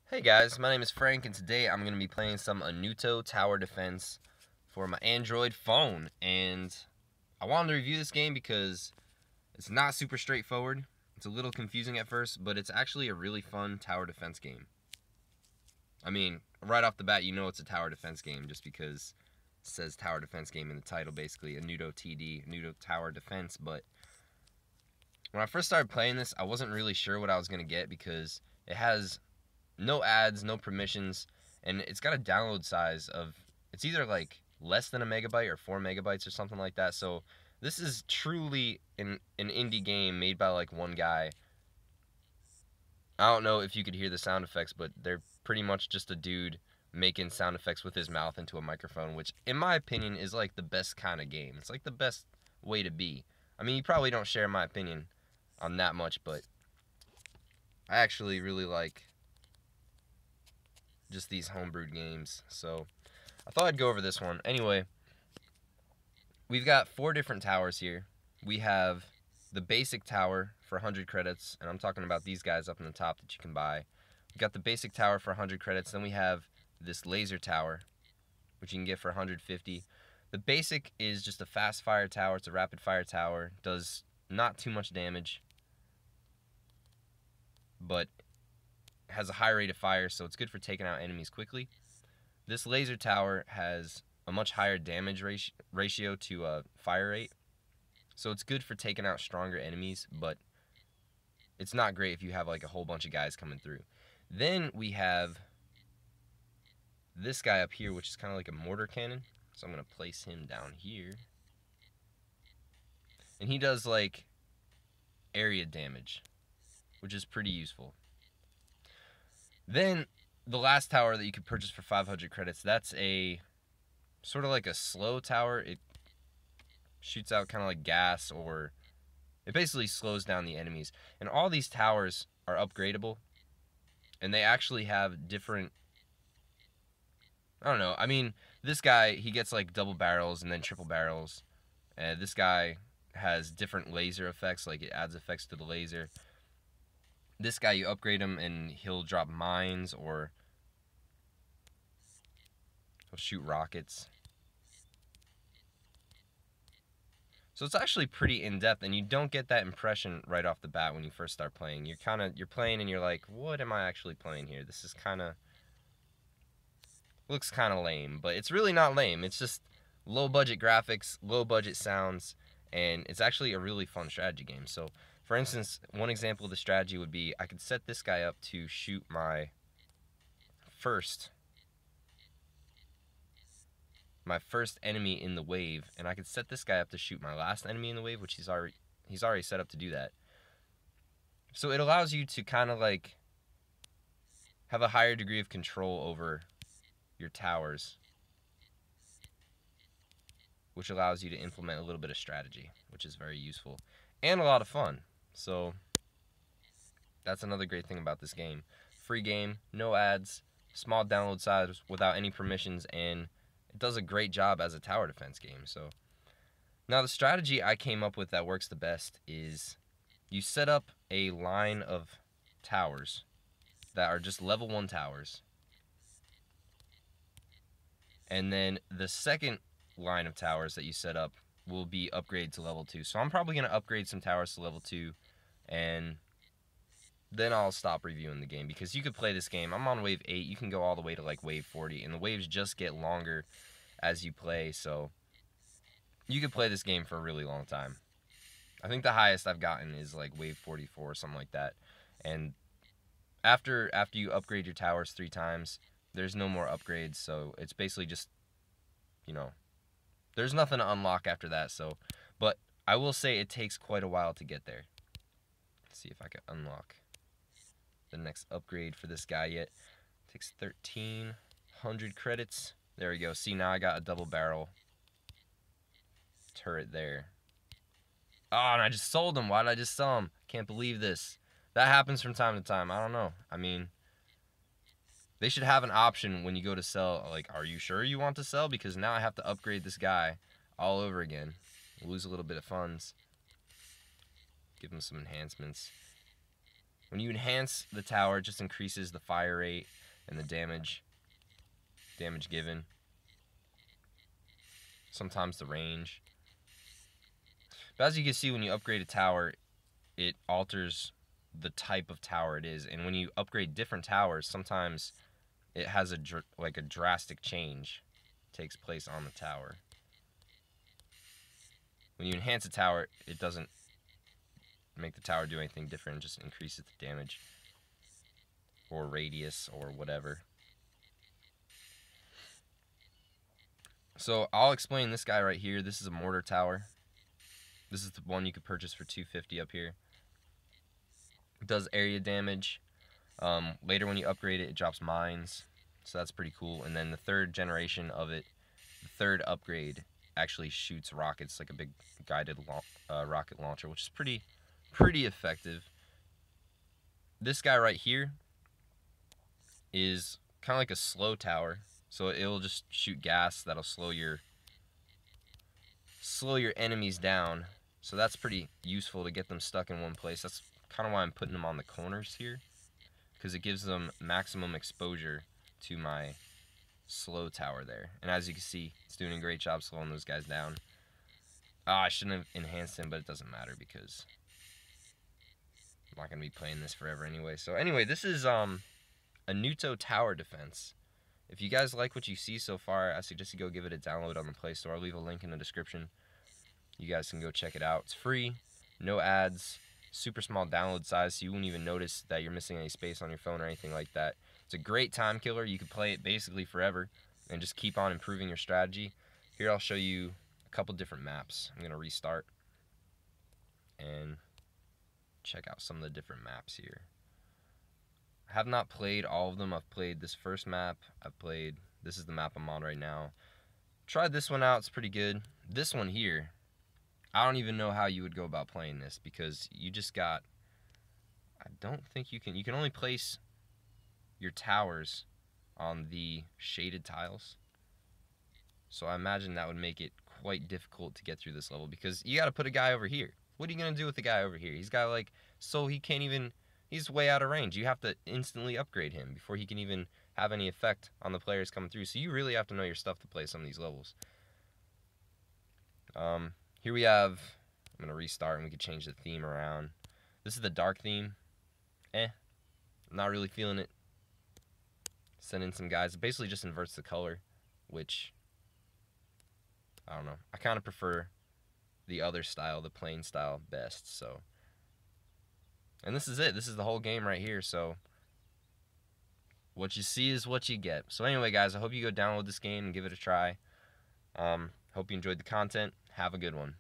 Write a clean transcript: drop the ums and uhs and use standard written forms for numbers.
Hey guys, my name is Frank, and today I'm going to be playing some Anuto Tower Defense for my Android phone. And I wanted to review this game because it's not super straightforward. It's a little confusing at first, but it's actually a really fun tower defense game. I mean, right off the bat, you know it's a tower defense game just because it says tower defense game in the title, basically. Anuto TD, Anuto Tower Defense. But when I first started playing this, I wasn't really sure what I was going to get because it has no ads, no permissions, and it's got a download size of, it's either like less than a megabyte or 4 megabytes or something like that. So this is truly an indie game made by like one guy. I don't know if you could hear the sound effects, but they're pretty much just a dude making sound effects with his mouth into a microphone, which in my opinion is like the best kind of game. It's like the best way to be. I mean, you probably don't share my opinion on that much, but I actually really like just these homebrewed games, so I thought I'd go over this one. Anyway, we've got 4 different towers here. We have the basic tower for 100 credits, and I'm talking about these guys up in the top that you can buy. We got the basic tower for 100 credits, then we have this laser tower, which you can get for 150. The basic is just a fast fire tower. It's a rapid fire tower. Does not too much damage, but has a high rate of fire, so it's good for taking out enemies quickly. This laser tower has a much higher damage ratio to fire rate, so it's good for taking out stronger enemies, but it's not great if you have like a whole bunch of guys coming through. Then we have this guy up here, which is kind of like a mortar cannon, so I'm going to place him down here, and he does like area damage, which is pretty useful. Then the last tower that you could purchase for 500 credits, that's a sort of like a slow tower. It shoots out kind of like gas, or it basically slows down the enemies. And all these towers are upgradable, and they actually have different, I don't know, I mean, this guy, he gets like double barrels and then triple barrels. And this guy has different laser effects, like it adds effects to the laser. This guy, you upgrade him and he'll drop mines, or he'll shoot rockets. So it's actually pretty in-depth, and you don't get that impression right off the bat when you first start playing. You're playing and you're like, what am I actually playing here? This is looks kind of lame, but it's really not lame. It's just low budget graphics, low budget sounds, and it's actually a really fun strategy game. So for instance, one example of the strategy would be, I could set this guy up to shoot my first enemy in the wave, and I could set this guy up to shoot my last enemy in the wave, which he's already set up to do that. So it allows you to kind of like have a higher degree of control over your towers, which allows you to implement a little bit of strategy, which is very useful and a lot of fun. So that's another great thing about this game. Free game, no ads, small download size without any permissions, and it does a great job as a tower defense game. So now the strategy I came up with that works the best is you set up a line of towers that are just level 1 towers, and then the second line of towers that you set up will be upgraded to level 2. So I'm probably going to upgrade some towers to level 2, and then I'll stop reviewing the game, because you could play this game. I'm on wave 8. You can go all the way to like wave 40, and the waves just get longer as you play, so you could play this game for a really long time. I think the highest I've gotten is like wave 44 or something like that. And after you upgrade your towers 3 times, there's no more upgrades, so it's basically just, you know, there's nothing to unlock after that. So, but I will say it takes quite a while to get there. Let's see if I can unlock the next upgrade for this guy yet. It takes 1,300 credits. There we go. See, now I got a double barrel turret there. Oh, and I just sold him. Why did I just sell him? Can't believe this. That happens from time to time. I don't know. I mean, they should have an option when you go to sell, like, are you sure you want to sell? Because now I have to upgrade this guy all over again. Lose a little bit of funds. Give him some enhancements. When you enhance the tower, it just increases the fire rate and the damage given. Sometimes the range. But as you can see, when you upgrade a tower, it alters the type of tower it is. And when you upgrade different towers, sometimes it has a drastic change takes place on the tower. When you enhance a tower, it doesn't make the tower do anything different. It just increases the damage or radius or whatever. So I'll explain this guy right here. This is a mortar tower. This is the one you could purchase for $250 up here. It does area damage. Later when you upgrade it, it drops mines. So that's pretty cool. And then the third generation of it, the third upgrade, actually shoots rockets, like a big guided rocket launcher, which is pretty effective. This guy right here is kind of like a slow tower. So it'll just shoot gas that'll slow your enemies down. So that's pretty useful to get them stuck in one place. That's kind of why I'm putting them on the corners here, because it gives them maximum exposure to my slow tower there. And as you can see, it's doing a great job slowing those guys down. I shouldn't have enhanced him, but it doesn't matter because I'm not going to be playing this forever anyway. So anyway, this is Anuto Tower Defense. If you guys like what you see so far, I suggest you go give it a download on the Play Store. I'll leave a link in the description. You guys can go check it out. It's free, no ads, super small download size, so you won't even notice that you're missing any space on your phone or anything like that. It's a great time killer. You can play it basically forever and just keep on improving your strategy. Here I'll show you a couple different maps. I'm going to restart and check out some of the different maps here. I have not played all of them. I've played this first map. This is the map I'm on right now. Tried this one out. It's pretty good. This one here, I don't even know how you would go about playing this, because you just got, I don't think you can only place your towers on the shaded tiles. So I imagine that would make it quite difficult to get through this level, because you got to put a guy over here. What are you going to do with the guy over here? He's got he's way out of range. You have to instantly upgrade him before he can even have any effect on the players coming through. So you really have to know your stuff to play some of these levels. Here we have, I'm going to restart and we can change the theme around. This is the dark theme. Not really feeling it. Send in some guys. It basically just inverts the color, which, I don't know. I kind of prefer the other style, the plain style, best. So, and this is it. This is the whole game right here. So what you see is what you get. So anyway, guys, I hope you go download this game and give it a try. Hope you enjoyed the content. Have a good one.